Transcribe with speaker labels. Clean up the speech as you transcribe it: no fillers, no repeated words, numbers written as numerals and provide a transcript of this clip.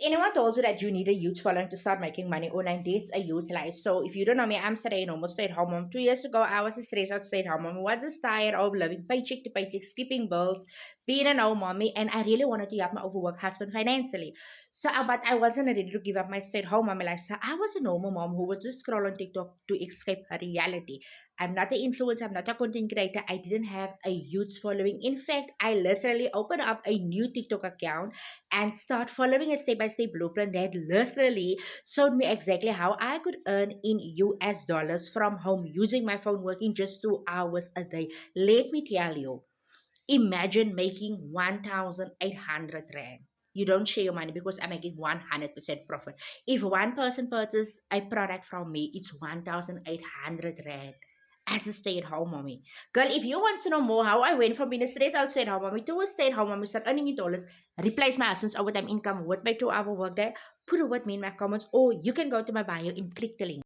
Speaker 1: anyone told you that you need a huge following to start making money online, that's a huge lie. So if you don't know me, I'm Saray, almost stay-at-home mom. 2 years ago, I was a stressed out stay-at-home mom. I was just tired of living paycheck to paycheck, skipping bills, being an old mommy, and I really wanted to help my overworked husband financially. But I wasn't ready to give up my stay-at-home mommy lifestyle. I was a normal mom who would just scroll on TikTok to escape her reality. I'm not an influencer, I'm not a content creator. I didn't have a huge following. In fact, I literally opened up a new TikTok account and start following a step-by-step blueprint that literally showed me exactly how I could earn in US dollars from home using my phone, working just 2 hours a day. Let me tell you, imagine making 1,800 Rand. You don't share your money because I'm making 100% profit. If one person purchases a product from me, it's 1,800 Rand as a stay-at-home mommy. Girl, if you want to know more how I went from being a stressed-out stay-at-home mommy to a stay-at-home mommy, start earning in dollars, replace my husband's overtime income with my 2-hour workday, put a word me in my comments, or you can go to my bio and click the link.